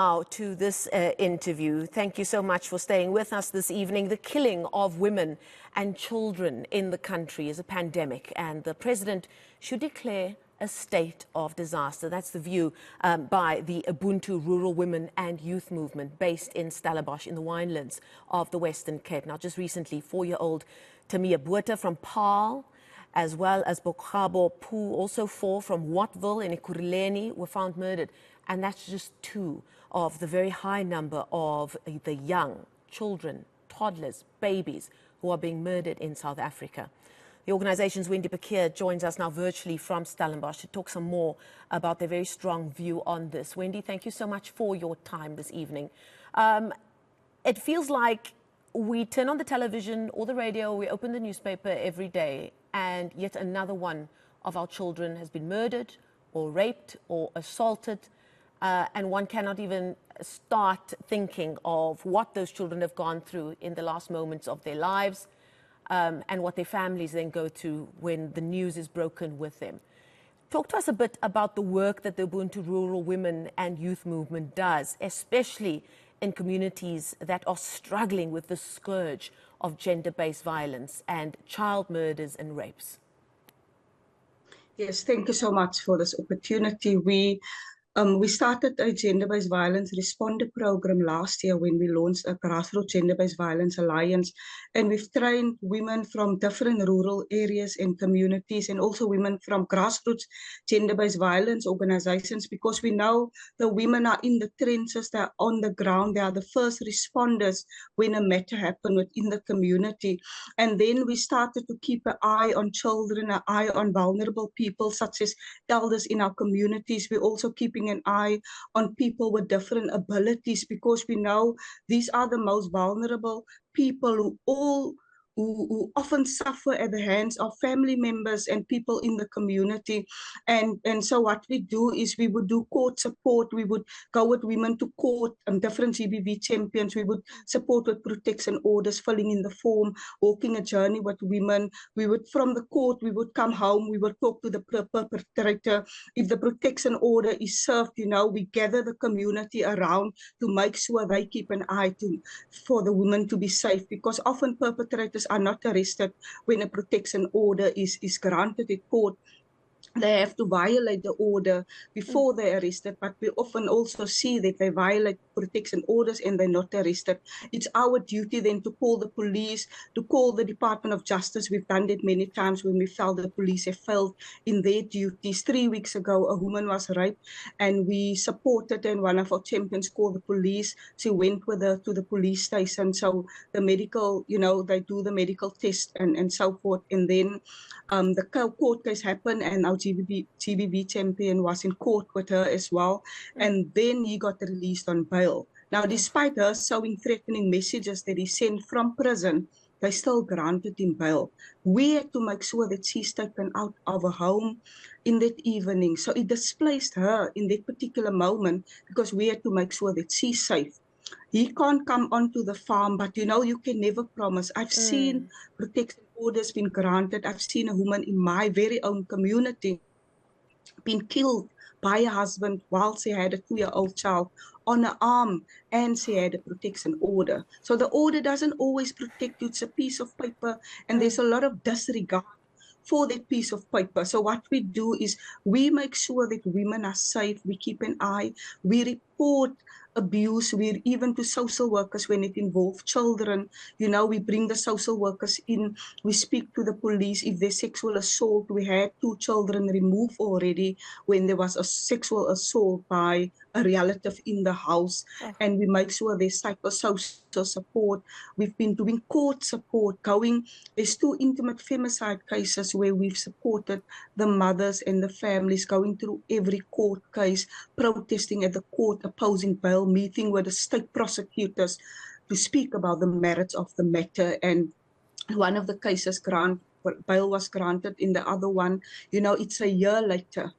Now to this interview. Thank you so much for staying with us this evening. The killing of women and children in the country is a pandemic, and the president should declare a state of disaster. That's the view by the Ubuntu Rural Women and Youth Movement based in Stellenbosch in the winelands of the Western Cape. Now, just recently, 4-year-old Tamia Botha from Paarl, as well as Bokgabo Poo, also 4 from Wattville in Ekurhuleni, were found murdered. And that's just 2 of the very high number of the young children, toddlers, babies who are being murdered in South Africa. The organization's Wendy Pekeur joins us now virtually from Stellenbosch to talk some more about their very strong view on this. Wendy, thank you so much for your time this evening. It feels like we turn on the television or the radio, we open the newspaper every day, and yet another one of our children has been murdered or raped or assaulted. And one cannot even start thinking of what those children have gone through in the last moments of their lives, and what their families then go through when the news is broken with them. Talk to us a bit about the work that the Ubuntu Rural Women and Youth Movement does, especially in communities that are struggling with the scourge of gender-based violence and child murders and rapes. Yes, thank you so much for this opportunity. We started a gender-based violence responder program last year when we launched a Grassroots Gender-Based Violence Alliance, and we've trained women from different rural areas and communities, and also women from grassroots gender-based violence organizations, because we know the women are in the trenches, they're on the ground, they are the first responders when a matter happens within the community. And then we started to keep an eye on children, an eye on vulnerable people such as elders in our communities. We're also keeping an eye on people with different abilities, because we know these are the most vulnerable people who often suffer at the hands of family members and people in the community. And so what we do is we would do court support. We would go with women to court, different GBV champions. We would support with protection orders, filling in the form, walking a journey with women. We would, from the court, we would come home, we would talk to the perpetrator. If the protection order is served, we gather the community around to make sure they keep an eye for the women to be safe, because often perpetrators are not arrested when a protection order is granted at court. They have to violate the order before they're arrested, but we often also see that they violate protection orders and they're not arrested. It's our duty then to call the police, to call the Department of Justice. We've done that many times when we felt the police have failed in their duties. 3 weeks ago, a woman was raped and we supported, and one of our champions called the police. She went with her to the police station. So the medical, they do the medical test and so forth. And then the court case happened, and our GBV champion was in court with her as well. And then he got released on bail. Now, despite her showing threatening messages that he sent from prison, they still granted him bail. We had to make sure that she's taken out of her home in that evening. So it displaced her in that particular moment, because we had to make sure that she's safe. He can't come onto the farm, but you can never promise. I've seen protection orders been granted. I've seen a woman in my very own community been killed by a husband while she had a 2-year-old child on her arm, and she had a protection order. So the order doesn't always protect you. It's a piece of paper, and there's a lot of disregard for that piece of paper. So what we do is we make sure that women are safe. We keep an eye. We report abuse. We're even to social workers when it involves children. We bring the social workers in. We speak to the police if there's sexual assault. We had 2 children removed already when there was a sexual assault by a relative in the house. And we make sure there's psychosocial support. We've been doing court support, there's 2 intimate femicide cases where we've supported the mothers and the families, going through every court case, protesting at the court, opposing bail, meeting with the state prosecutors to speak about the merits of the matter. And one of the cases bail was granted. In the other one, it's a year later.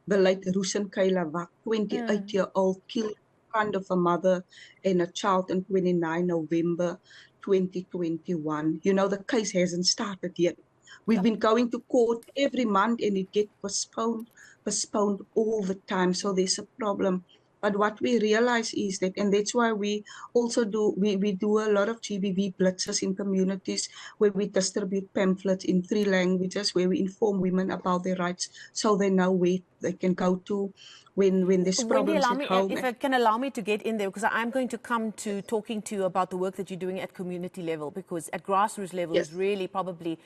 The late Rusin Kailawak, 28-year-old, killed in front of a mother and a child on 29 November 2021. The case hasn't started yet. We've been going to court every month, and it gets postponed all the time. So there's a problem But what we realize is that, and that's why we also we do a lot of GBV blitzes in communities where we distribute pamphlets in 3 languages, where we inform women about their rights so they know where they can go to when there's Wendy, problems allow at me, home. if it can allow me to get in there, because I'm going to come to talking to you about the work that you're doing at community level, because at grassroots level Yes. is really probably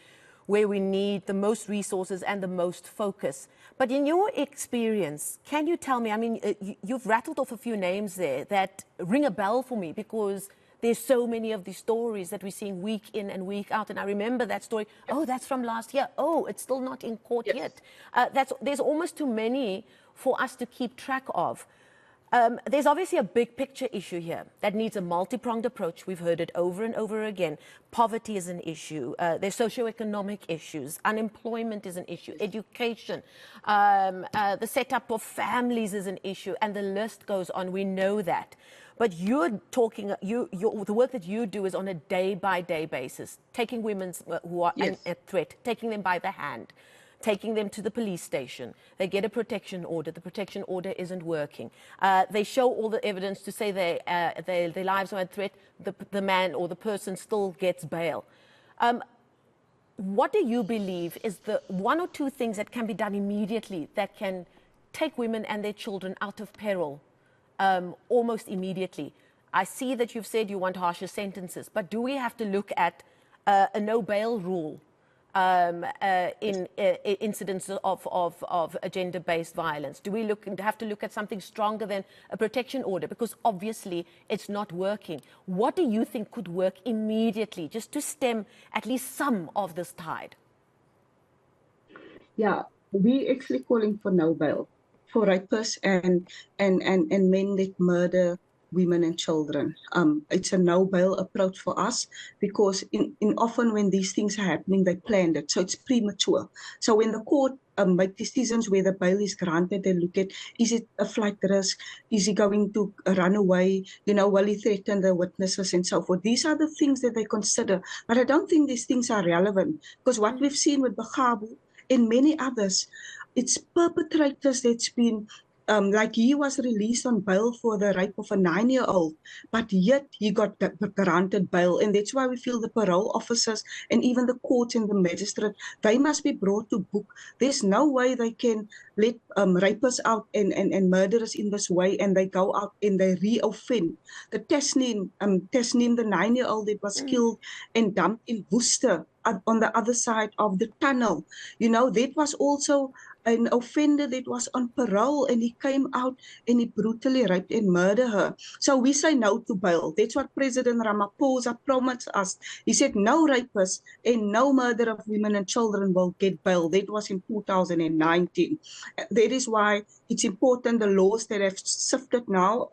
where we need the most resources and the most focus. But in your experience, can you tell me, I mean, you've rattled off a few names there that ring a bell for me, because there's so many of these stories that we're seeing week in and week out. And I remember that story. Oh, that's from last year. Oh, it's still not in court yet. There's almost too many for us to keep track of. There's obviously a big picture issue here that needs a multi-pronged approach. We've heard it over and over again. Poverty is an issue. There's socioeconomic issues. Unemployment is an issue. Education. The setup of families is an issue. And the list goes on. We know that. But you're talking, the work that you do is on a day-by-day basis, taking women who are at threat, taking them by the hand, taking them to the police station. They get a protection order. The protection order isn't working. They show all the evidence to say their lives are at threat. The man or the person still gets bail. What do you believe is the 1 or 2 things that can be done immediately that can take women and their children out of peril almost immediately? I see that you've said you want harsher sentences, but do we have to look at a no bail rule in incidents of gender-based violence? Do we have to look at something stronger than a protection order? Because obviously it's not working. What do you think could work immediately just to stem at least some of this tide? Yeah, we actually calling for no bail for rapists and men that murder women and children. It's a no bail approach for us, because in often when these things are happening, they planned it, so it's premature. So when the court make decisions where the bail is granted, they look at, is it a flight risk? Is he going to run away? You know, will he threaten the witnesses and so forth? These are the things that they consider. But I don't think these things are relevant, because what we've seen with Bagabu and many others, it's perpetrators that's been, like he was released on bail for the rape of a 9-year-old, but yet he got granted bail. And that's why we feel the parole officers and even the courts and the magistrate, they must be brought to book. There's no way they can let rapists out and murderers in this way, and they go out and they re-offend. The Tasneem, the 9-year-old that was killed and dumped in Worcester on the other side of the tunnel, you know, that was also an offender that was on parole, and he came out and he brutally raped and murdered her. So we say no to bail. That's what President Ramaphosa promised us. He said no rapists and no murder of women and children will get bail. That was in 2019. That is why it's important, the laws that have shifted now,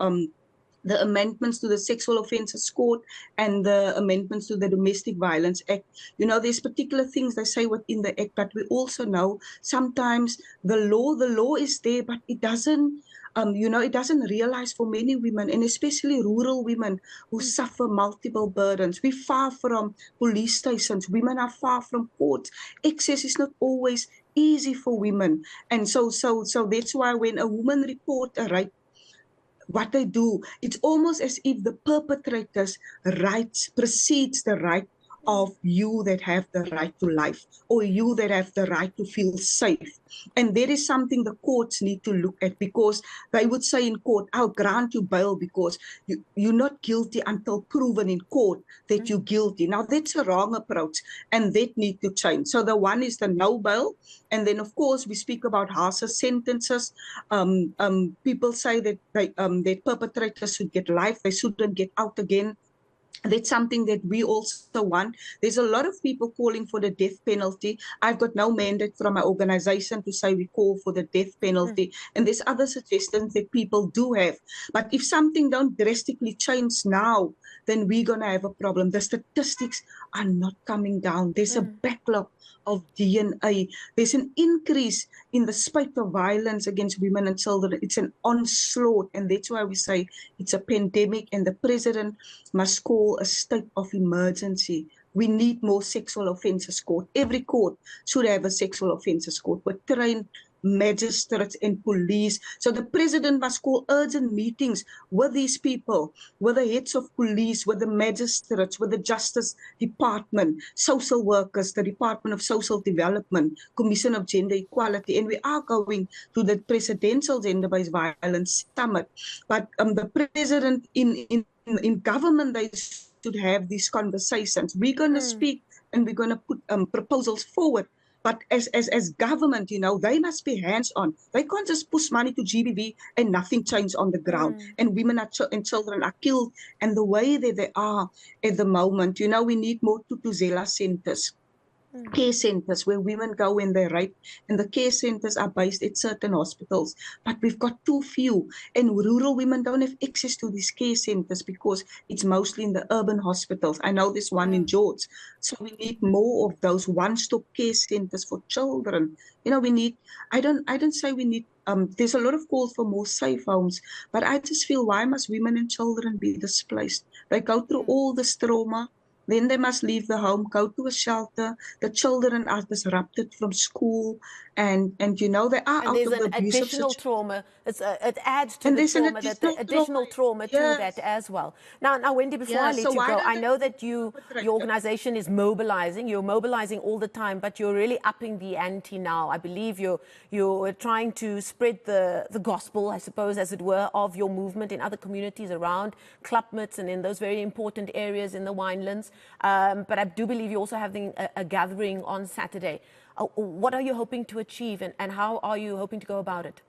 the amendments to the Sexual Offences Code and the amendments to the Domestic Violence Act. You know, there's particular things they say within the act, but we also know sometimes the law is there, but it doesn't, it doesn't realize for many women, and especially rural women who suffer multiple burdens. We're far from police stations. Women are far from courts. Access is not always easy for women. And so that's why when a woman reports a rape, what they do, it's almost as if the perpetrator's rights precedes the right of you that have the right to life, or you that have the right to feel safe. And that is something the courts need to look at, because they would say in court, I'll grant you bail because you're not guilty until proven in court that you're guilty. Now that's a wrong approach, and that needs to change. So the one is the no bail, and then of course we speak about harsher sentences. People say that that perpetrators should get life, they shouldn't get out again. That's something that we also want. There's a lot of people calling for the death penalty. I've got no mandate from my organization to say we call for the death penalty. And there's other suggestions that people do have. But if something don't drastically change now, then we're going to have a problem. The statistics are not coming down. There's a backlog of DNA. There's an increase in the spate of violence against women and children. It's an onslaught. And that's why we say it's a pandemic, and the president must call a state of emergency. We need more sexual offences court. Every court should have a sexual offences court with trained magistrates and police. So the president must call urgent meetings with these people, with the heads of police, with the magistrates, with the Justice Department, social workers, the Department of Social Development, Commission of Gender Equality, and we are going to the Presidential Gender-Based Violence Summit. But the president in government, they should have these conversations. We're going to speak and we're going to put proposals forward. But as government, you know, they must be hands-on. They can't just push money to GBV and nothing changes on the ground. And women and children are killed. And the way that they are at the moment, you know, we need more Tutuzela centers. Care centers where women go when they're raped, and the care centers are based at certain hospitals, but we've got too few, and rural women don't have access to these care centers because it's mostly in the urban hospitals. I know there's one in George, so we need more of those one-stop care centers for children. You know, we need, I don't say we need, there's a lot of calls for more safe homes, but I just feel, why must women and children be displaced? They go through all this trauma, then they must leave the home, go to a shelter. The children are disrupted from school, and you know, they are out there's of the an abusive additional situation. trauma. It adds to And the there's an trauma, that the additional trauma to yes, that as well. Now, Wendy, before I so let you why go, don't I they know that your perpetrate? organization is mobilizing. You're mobilizing all the time, but you're really upping the ante now. I believe you're trying to spread the gospel, I suppose, as it were, of your movement in other communities around Klapmuts and in those very important areas in the winelands. But I do believe you're also having a gathering on Saturday. What are you hoping to achieve, and how are you hoping to go about it?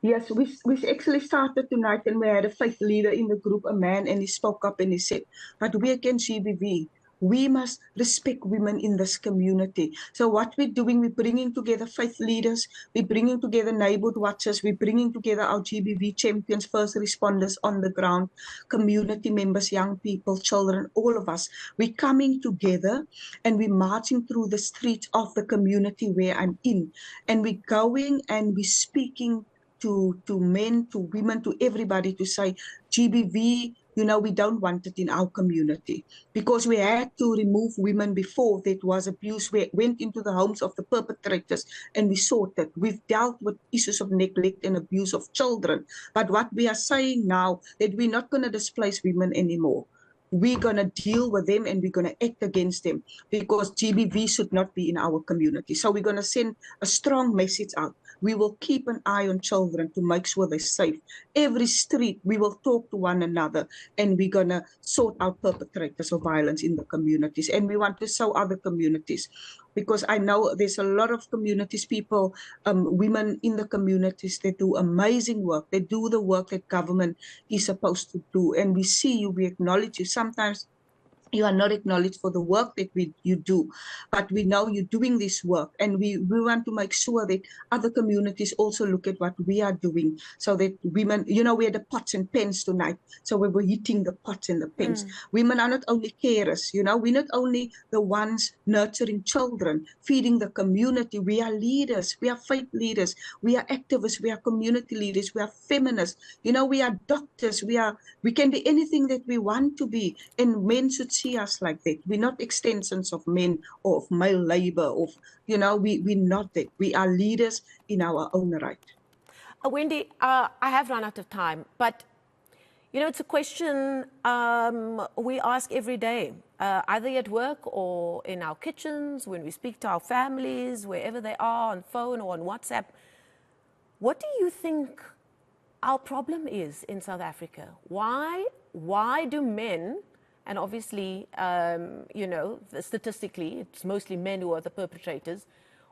Yes, we actually started tonight, and we had a faith leader in the group, a man, and he spoke up and he said, but we against GBV, we must respect women in this community. So what we're doing, we're bringing together faith leaders, we're bringing together neighborhood watchers, we're bringing together our GBV champions, first responders on the ground, community members, young people, children, all of us. We're coming together and we're marching through the streets of the community where I'm in. And we're going and we're speaking to men, to women, to everybody, to say, GBV, you know, we don't want it in our community, because we had to remove women before that was abuse. We went into the homes of the perpetrators and we sorted. We've dealt with issues of neglect and abuse of children. But what we are saying now, that we're not going to displace women anymore. We're going to deal with them and we're going to act against them, because GBV should not be in our community. So we're going to send a strong message out. We will keep an eye on children to make sure they're safe. Every street, we will talk to one another, and we're going to sort out perpetrators of violence in the communities. And we want to show other communities, because I know there's a lot of communities, people, women in the communities that do amazing work. They do the work that government is supposed to do. And we see you, we acknowledge you. Sometimes you are not acknowledged for the work that you do, but we know you're doing this work, and we want to make sure that other communities also look at what we are doing, so that women, you know, we had the pots and pans tonight, so we were heating the pots and the pans. Women are not only carers, you know, we're not only the ones nurturing children, feeding the community. We are leaders, we are faith leaders, we are activists, we are community leaders, we are feminists, you know, we are doctors, we can be anything that we want to be, and men should see us like that. We're not extensions of men or of male labor, of, you know, we're not that. We are leaders in our own right. Wendy, I have run out of time, but you know, it's a question we ask every day, either at work or in our kitchens, when we speak to our families, wherever they are, on phone or on WhatsApp. What do you think our problem is in South Africa? Why do men, and obviously, you know, statistically, it's mostly men who are the perpetrators.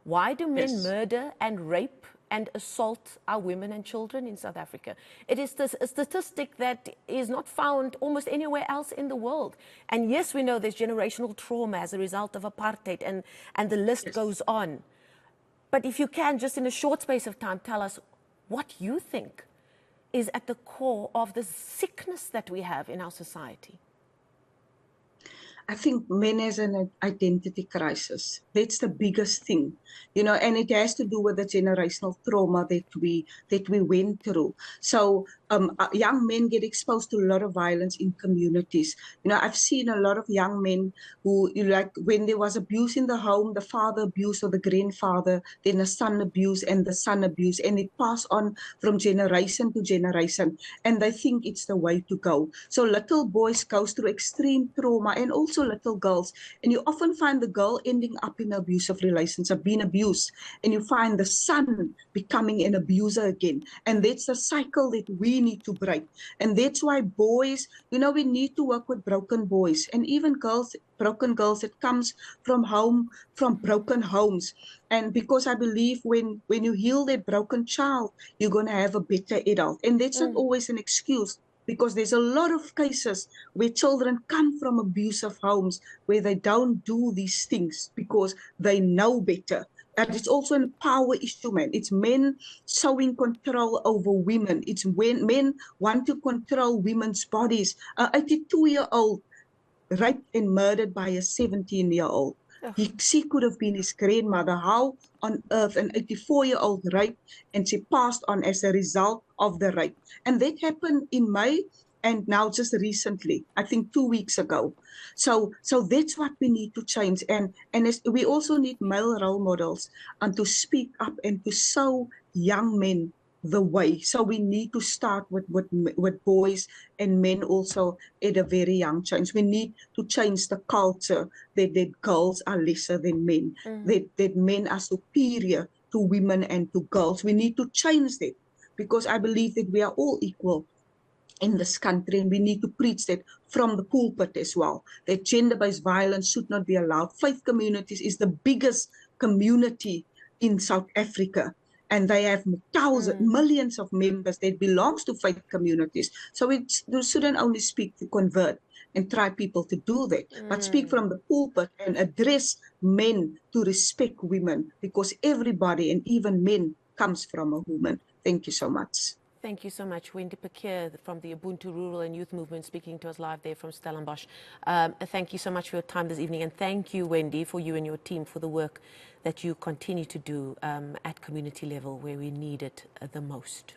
Why do men murder and rape and assault our women and children in South Africa? It is a statistic that is not found almost anywhere else in the world. And yes, we know there's generational trauma as a result of apartheid, and the list goes on. But if you can, just in a short space of time, tell us what you think is at the core of the sickness that we have in our society. I think men has an identity crisis. That's the biggest thing, you know, and it has to do with the generational trauma that we went through. So young men get exposed to a lot of violence in communities. You know, I've seen a lot of young men who, you like, when there was abuse in the home, the father abuse or the grandfather, then the son abuse and the son abuse, and it passed on from generation to generation. And they think it's the way to go. So little boys goes through extreme trauma, and also little girls. And you often find the girl ending up in an abusive relationship, being abused, and you find the son becoming an abuser again. And that's the cycle that we need to break. And that's why boys, you know, we need to work with broken boys and even girls, broken girls that comes from broken homes. And because I believe when you heal that broken child, you're going to have a better adult. And that's not always an excuse, because there's a lot of cases where children come from abusive homes where they don't do these things because they know better. And it's also a power issue, man. It's men showing control over women. It's when men want to control women's bodies. 82-year-old raped and murdered by a 17-year-old. She could have been his grandmother. How on earth an 84-year-old raped, and she passed on as a result of the rape. And that happened in May, and now just recently, I think 2 weeks ago. So that's what we need to change. And we also need male role models and to speak up and to show young men the way. So we need to start with boys and men also at a very young change. We need to change the culture that girls are lesser than men, that men are superior to women and to girls. We need to change that, because I believe that we are all equal in this country, and we need to preach that from the pulpit as well, that gender-based violence should not be allowed. Faith communities is the biggest community in South Africa, and they have millions of members that belongs to faith communities. So we shouldn't only speak to convert and try people to do that, but speak from the pulpit and address men to respect women, because everybody, and even men, comes from a woman. Thank you so much. Thank you so much, Wendy Pekeur from the Ubuntu Rural and Youth Movement, speaking to us live there from Stellenbosch. Thank you so much for your time this evening, and thank you, Wendy, for you and your team for the work that you continue to do at community level where we need it the most.